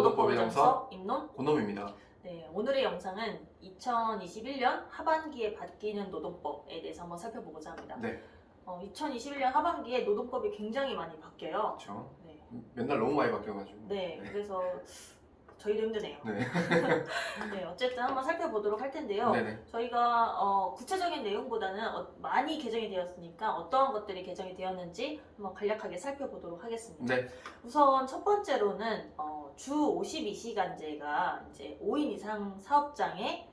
노동법의 정석 입론. 권놈입니다. 네, 오늘의 영상은 2021년 하반기에 바뀌는 노동법에 대해서 한번 살펴보고자 합니다. 네, 2021년 하반기에 노동법이 굉장히 많이 바뀌어요. 그렇죠. 네, 맨날 너무 많이 바뀌어가지고. 네, 그래서 저희도 힘드네요. 네. 네, 어쨌든 한번 살펴보도록 할 텐데요. 네네. 저희가 구체적인 내용보다는 많이 개정이 되었으니까 어떠한 것들이 개정이 되었는지 한번 간략하게 살펴보도록 하겠습니다. 네. 우선 첫 번째로는 주 52시간제가 이제 5인 이상 사업장에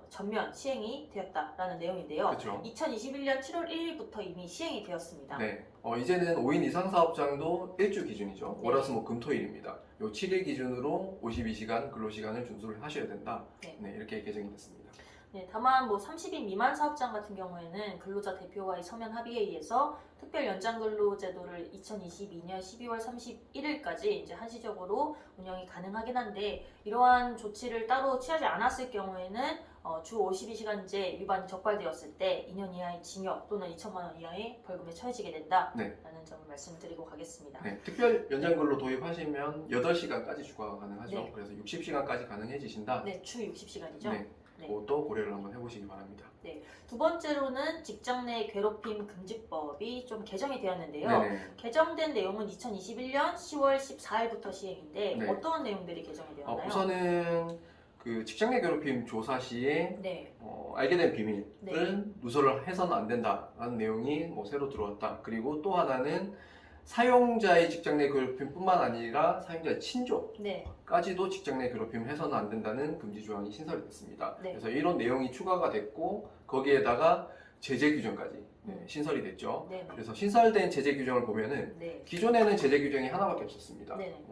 전면 시행이 되었다라는 내용인데요. 그렇죠. 2021년 7월 1일부터 이미 시행이 되었습니다. 네. 이제는 5인 이상 사업장도 일주 기준이죠. 네. 월화수목금토일입니다. 요 7일 기준으로 52시간 근로시간을 준수를 하셔야 된다. 네. 네, 이렇게 개정이 됐습니다. 네, 다만 30인 미만 사업장 같은 경우에는 근로자 대표와의 서면 합의에 의해서 특별 연장 근로 제도를 2022년 12월 31일까지 이제 한시적으로 운영이 가능하긴 한데, 이러한 조치를 따로 취하지 않았을 경우에는 주 52시간제 위반이 적발되었을 때 2년 이하의 징역 또는 2천만 원 이하의 벌금에 처해지게 된다라는 네. 점을 말씀드리고 가겠습니다. 네, 특별 연장 근로 도입하시면 8시간까지 추가가 가능하죠. 네. 그래서 60시간까지 가능해지신다. 네, 주 60시간이죠. 네. 네. 그것도 고려를 한번 해보시기 바랍니다. 두 번째로는 직장 내 괴롭힘 금지법이 좀 개정이 되었는데요. 네네. 개정된 내용은 2021년 10월 14일부터 시행인데 네. 어떠한 내용들이 개정이 되었나요? 우선은 그 직장 내 괴롭힘 조사 시에 네, 알게 된 비밀을 네. 누설을 해서는 안 된다라는 내용이 새로 들어왔다. 그리고 또 하나는 사용자의 직장 내 괴롭힘뿐만 아니라 사용자의 친족까지도 네, 직장 내 괴롭힘을 해서는 안 된다는 금지 조항이 신설이 됐습니다. 네. 그래서 이런 내용이 추가가 됐고 거기에다가 제재 규정까지 음. 신설이 됐죠. 네, 그래서 신설된 제재 규정을 보면은 네, 기존에는 제재 규정이 하나밖에 없었습니다. 네,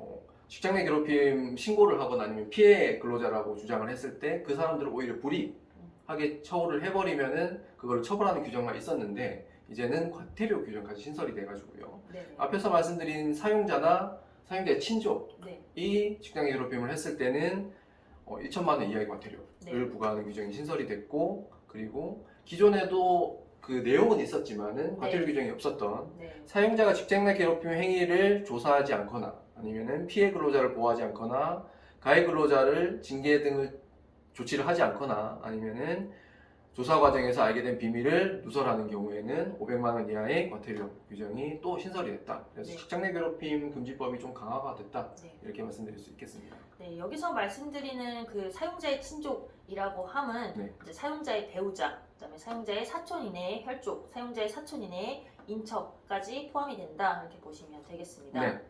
직장 내 괴롭힘 신고를 하거나 아니면 피해 근로자라고 주장을 했을 때 그 사람들을 오히려 불이하게 처우를 해버리면은 그걸 처벌하는 규정만 있었는데, 이제는 과태료 규정까지 신설이 돼가지고요. 네, 앞에서 말씀드린 사용자나 사용자의 친족이 네, 직장 내 괴롭힘을 했을 때는 1천만 원 이하의 과태료를 네. 부과하는 규정이 신설이 됐고, 그리고 기존에도 그 내용은 있었지만은 과태료 네. 규정이 없었던 네, 사용자가 직장 내 괴롭힘 행위를 조사하지 않거나 아니면은 피해 근로자를 보호하지 않거나 가해 근로자를 징계 등을 조치를 하지 않거나 아니면은 조사 과정에서 알게 된 비밀을 누설하는 경우에는 500만 원 이하의 과태료 규정이 또 신설이 됐다. 그래서 네. 직장 내 괴롭힘 금지법이 좀 강화가 됐다. 네. 이렇게 말씀드릴 수 있겠습니다. 네, 여기서 말씀드리는 그 사용자의 친족이라고 함은 네. 이제 사용자의 배우자, 그다음에 사용자의 사촌 이내의 혈족, 사용자의 사촌 이내의 인척까지 포함이 된다, 이렇게 보시면 되겠습니다. 네.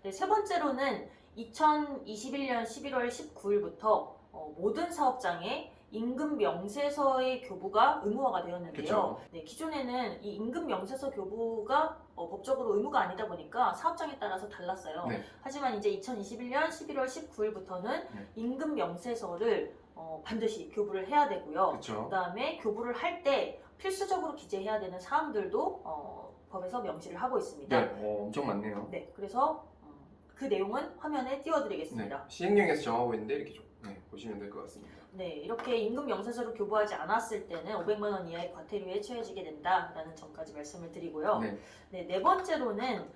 네, 세 번째로는 2021년 11월 19일부터 모든 사업장에 임금 명세서의 교부가 의무화가 되었는데요. 그쵸. 네, 기존에는 이 임금 명세서 교부가 법적으로 의무가 아니다 보니까 사업장에 따라서 달랐어요. 네. 하지만 이제 2021년 11월 19일부터는 네. 임금 명세서를 반드시 교부를 해야 되고요. 그렇죠. 그다음에 교부를 할 때 필수적으로 기재해야 되는 사항들도 법에서 명시를 하고 있습니다. 네. 엄청 많네요. 네, 그래서 그 내용은 화면에 네. 띄워드리겠습니다. 시행령에서 정하고 있는데 이렇게 좀 보시면 될 것 같습니다. 네, 이렇게 임금 명세서를 교부하지 않았을 때는 500만 원 이하의 과태료에 처해지게 된다라는 점까지 말씀을 드리고요. 네. 네 번째로는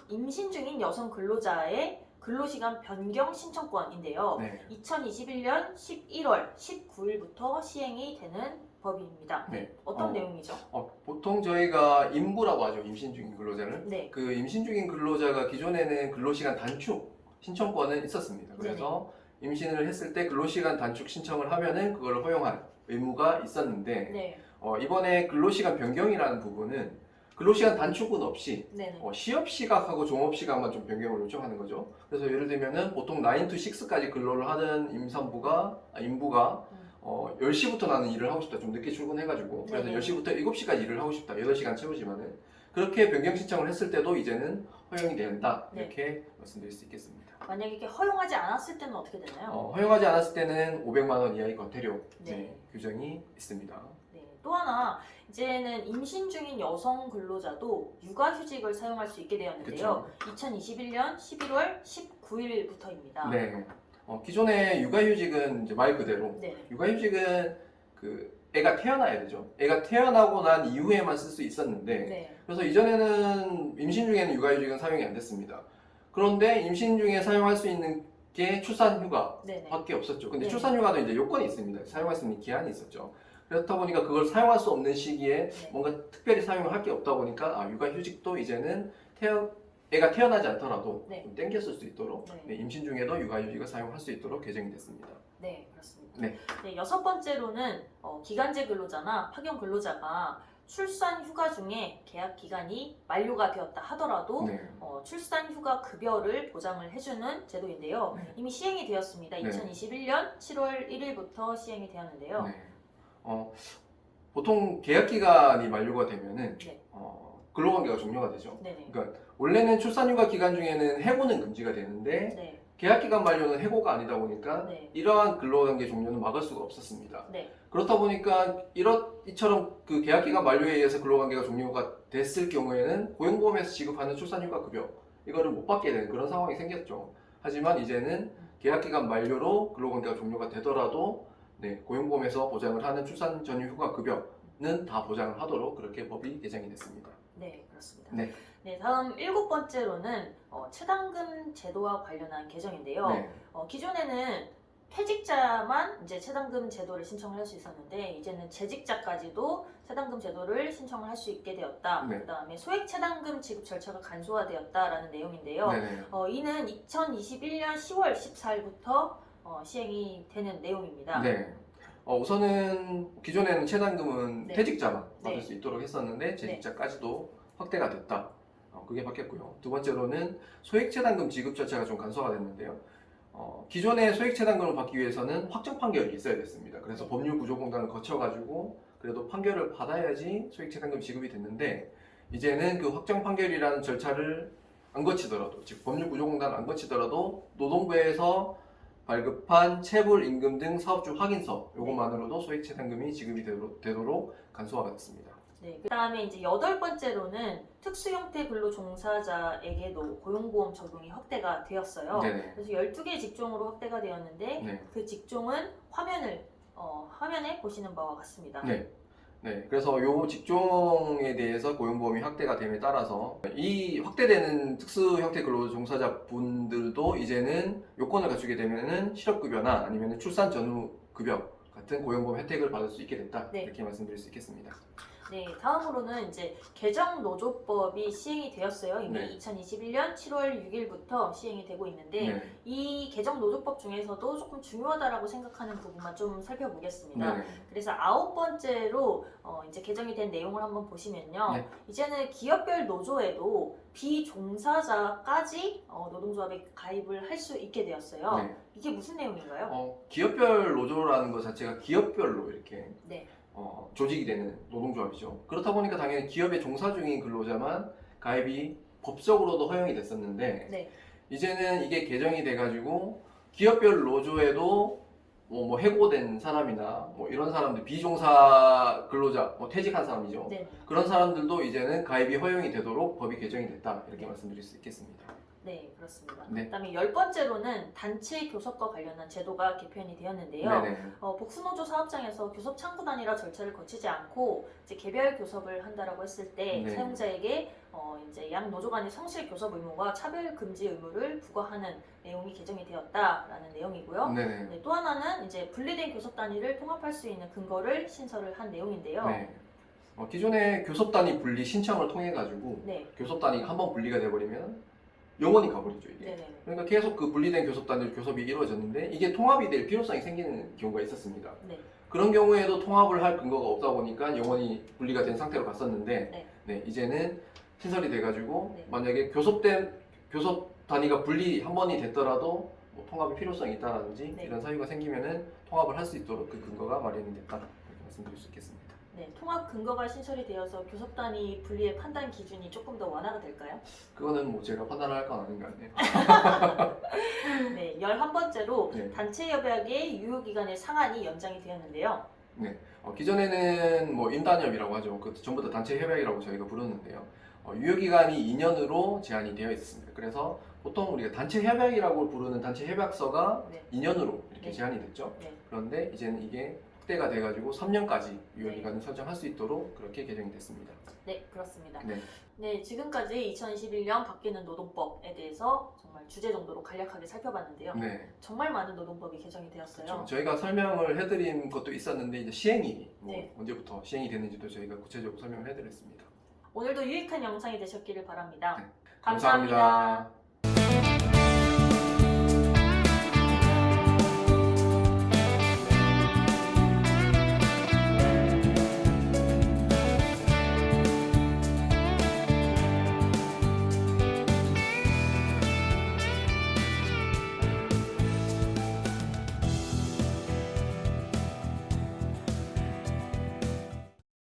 임신 중인 여성 근로자의 근로시간 변경 신청권인데요. 네. 2021년 11월 19일부터 시행이 되는 법입니다. 네. 어떤 내용이죠? 보통 저희가 임부라고 하죠. 임신 중인 근로자를. 네, 그 임신 중인 근로자가 기존에는 근로시간 단축 신청권은 있었습니다. 그래서 임신을 했을 때 근로시간 단축 신청을 하면은 그걸 허용할 의무가 있었는데, 네, 이번에 근로시간 변경이라는 부분은 근로시간 단축은 없이 네, 시업시각하고 종업시각만 좀 변경을 요청하는 거죠. 그래서 예를 들면은 보통 9 to 6까지 근로를 하던 임부가 10시부터 나는 일을 하고 싶다. 좀 늦게 출근해가지고. 그래서 네네. 10시부터 7시까지 일을 하고 싶다. 8시간 채우지만은. 그렇게 변경 신청을 했을 때도 이제는 허용이 된다. 네. 이렇게 말씀드릴 수 있겠습니다. 만약에 이게 허용하지 않았을 때는 어떻게 되나요? 허용하지 않았을 때는 500만 원 이하의 과태료 네. 규정이 있습니다. 네, 또 하나 이제는 임신 중인 여성 근로자도 육아휴직을 사용할 수 있게 되었는데요. 2021년 11월 19일부터입니다. 네. 기존에 육아휴직은 이제 말 그대로 네, 육아휴직은 그 애가 태어나야 되죠. 애가 태어나고 난 이후에만 쓸 수 있었는데, 네, 그래서 이전에는 임신 중에는 육아휴직은 사용이 안 됐습니다. 그런데 임신 중에 사용할 수 있는 게 출산휴가밖에 네네. 없었죠. 근데 네. 출산휴가도 이제 요건이 있습니다. 사용할 수 있는 기한이 있었죠. 그렇다 보니까 그걸 사용할 수 없는 시기에 네. 뭔가 특별히 사용을 할 게 없다 보니까 육아휴직도 이제는 애가 태어나지 않더라도 네. 좀 땡겼을 수 있도록 네. 네, 임신 중에도 육아휴직을 사용할 수 있도록 개정이 됐습니다. 네, 그렇습니다. 네. 네, 여섯 번째로는 기간제 근로자나 파견 근로자가 출산 휴가 중에 계약 기간이 만료가 되었다 하더라도 네. 출산 휴가 급여를 보장을 해주는 제도인데요. 네. 이미 시행이 되었습니다. 네. 2021년 7월 1일부터 시행이 되었는데요. 네. 보통 계약 기간이 만료가 되면은 네. 근로관계가 종료가 되죠. 네네. 그러니까 원래는 출산휴가 기간 중에는 해고는 금지가 되는데 네. 계약기간 만료는 해고가 아니다 보니까 네. 이러한 근로관계 종료는 막을 수가 없었습니다. 네. 그렇다 보니까 이처럼 그 계약기간 만료에 의해서 근로관계가 종료가 됐을 경우에는 고용보험에서 지급하는 출산휴가 급여 이거를 못 받게 되는 그런 상황이 생겼죠. 하지만 이제는 계약기간 만료로 근로관계가 종료가 되더라도 고용보험에서 보장을 하는 출산 전후 휴가 급여는 다 보장을 하도록 그렇게 법이 개정이 됐습니다. 네, 그렇습니다. 네. 네, 다음 일곱 번째로는 체당금 제도와 관련한 개정인데요. 네. 기존에는 퇴직자만 이제 체당금 제도를 신청을 할 수 있었는데 이제는 재직자까지도 체당금 제도를 신청을 할 수 있게 되었다. 네. 그다음에 소액 체당금 지급 절차가 간소화되었다라는 내용인데요. 네네. 이는 2021년 10월 14일부터 시행이 되는 내용입니다. 네. 우선은 기존에는 체당금은 네. 퇴직자만 받을 네. 수 있도록 했었는데 재직자까지도 확대가 됐다. 그게 바뀌었고요. 두 번째로는 소액체당금 지급 절차가 좀 간소화가 됐는데요. 기존에 소액체당금을 받기 위해서는 확정 판결이 있어야 됐습니다. 그래서 법률구조공단을 거쳐가지고 그래도 판결을 받아야지 소액체당금 지급이 됐는데 이제는 그 확정 판결이라는 절차를 안 거치더라도 즉 법률구조공단을 안 거치더라도 노동부에서 발급한 체불, 임금 등 사업주 확인서 요것만으로도 소액체당금이 지급이 되도록 간소화가 됐습니다. 네, 그다음에 이제 여덟 번째로는 특수 형태 근로 종사자에게도 고용보험 적용이 확대가 되었어요. 네네. 그래서 12개 직종으로 확대가 되었는데 네. 그 직종은 화면에 보시는 바와 같습니다. 네. 네. 그래서 요 직종에 대해서 고용보험이 확대가 됨에 따라서 이 확대되는 특수 형태 근로 종사자 분들도 이제는 요건을 갖추게 되면은 실업급여나 아니면 출산 전후 급여 같은 고용보험 혜택을 받을 수 있게 됐다. 네. 이렇게 말씀드릴 수 있겠습니다. 네, 다음으로는 이제 개정노조법이 시행이 되었어요. 이미 네. 2021년 7월 6일부터 시행이 되고 있는데 네. 이 개정노조법 중에서도 조금 중요하다라고 생각하는 부분만 좀 살펴보겠습니다. 네. 그래서 아홉 번째로 이제 개정이 된 내용을 한번 보시면요. 네. 이제는 기업별 노조에도 비종사자까지 노동조합에 가입을 할 수 있게 되었어요. 네. 이게 무슨 내용인가요? 기업별 노조라는 것 자체가 기업별로 이렇게 네. 조직이 되는 노동조합이죠. 그렇다 보니까 당연히 기업에 종사 중인 근로자만 가입이 법적으로도 허용이 됐었는데 네. 이제는 이게 개정이 돼가지고 기업별 노조에도 뭐 해고된 사람이나 뭐 이런 사람들 비종사 근로자 퇴직한 사람이죠. 네. 그런 사람들도 이제는 가입이 허용이 되도록 법이 개정이 됐다 이렇게 말씀드릴 수 있겠습니다. 네, 그렇습니다. 네. 그다음에 열 번째로는 단체 교섭과 관련한 제도가 개편이 되었는데요. 네네. 복수노조 사업장에서 교섭 창구 단위라 절차를 거치지 않고 이제 개별 교섭을 한다라고 했을 때 네. 사용자에게 이제 양 노조 간의 성실 교섭 의무와 차별 금지 의무를 부과하는 내용이 개정이 되었다라는 내용이고요. 네네. 네, 또 하나는 이제 분리된 교섭 단위를 통합할 수 있는 근거를 신설을 한 내용인데요. 네. 기존에 교섭단위 분리 신청을 통해 가지고 네, 교섭단위가 한번 분리가 돼버리면 영원히 가버리죠 이게. 네, 네. 그러니까 계속 그 분리된 교섭단위로 교섭이 이루어졌는데 이게 통합이 될 필요성이 생기는 경우가 있었습니다. 네. 그런 경우에도 통합을 할 근거가 없다 보니까 영원히 분리가 된 상태로 갔었는데 네. 네, 이제는 신설이 돼가지고 네. 만약에 교섭 단위가 분리 한 번이 됐더라도 뭐 통합의 필요성이 있다라든지 네. 이런 사유가 생기면은 통합을 할 수 있도록 그 근거가 마련이 됐다 이렇게 말씀드릴 수 있겠습니다. 네, 통합 근거가 신설이 되어서 교섭 단위 분리의 판단 기준이 조금 더 완화가 될까요? 그거는 뭐 제가 판단을 할 건 아닌 것 같네요. 네, 11번째로 네. 단체 협약의 유효기간의 상한이 연장이 되었는데요. 기존에는 뭐 임단협이라고 하죠. 그 전부 다 단체 협약이라고 저희가 부르는데요. 유효기간이 2년으로 제한이 되어 있습니다. 그래서 보통 우리가 단체 협약이라고 부르는 단체 협약서가 네. 2년으로 이렇게 네. 제한이 됐죠. 네. 그런데 이제는 이게 확대가 돼가지고 3년까지 유효기간을 설정할 수 있도록 그렇게 개정이 됐습니다. 네, 그렇습니다. 네. 네, 지금까지 2021년 바뀌는 노동법에 대해서 정말 주제 정도로 간략하게 살펴봤는데요. 네. 정말 많은 노동법이 개정이 되었어요. 그렇죠. 저희가 설명을 해드린 것도 있었는데 이제 시행이 네. 언제부터 시행이 됐는지도 저희가 구체적으로 설명을 해드렸습니다. 오늘도 유익한 영상이 되셨기를 바랍니다. 네. 감사합니다.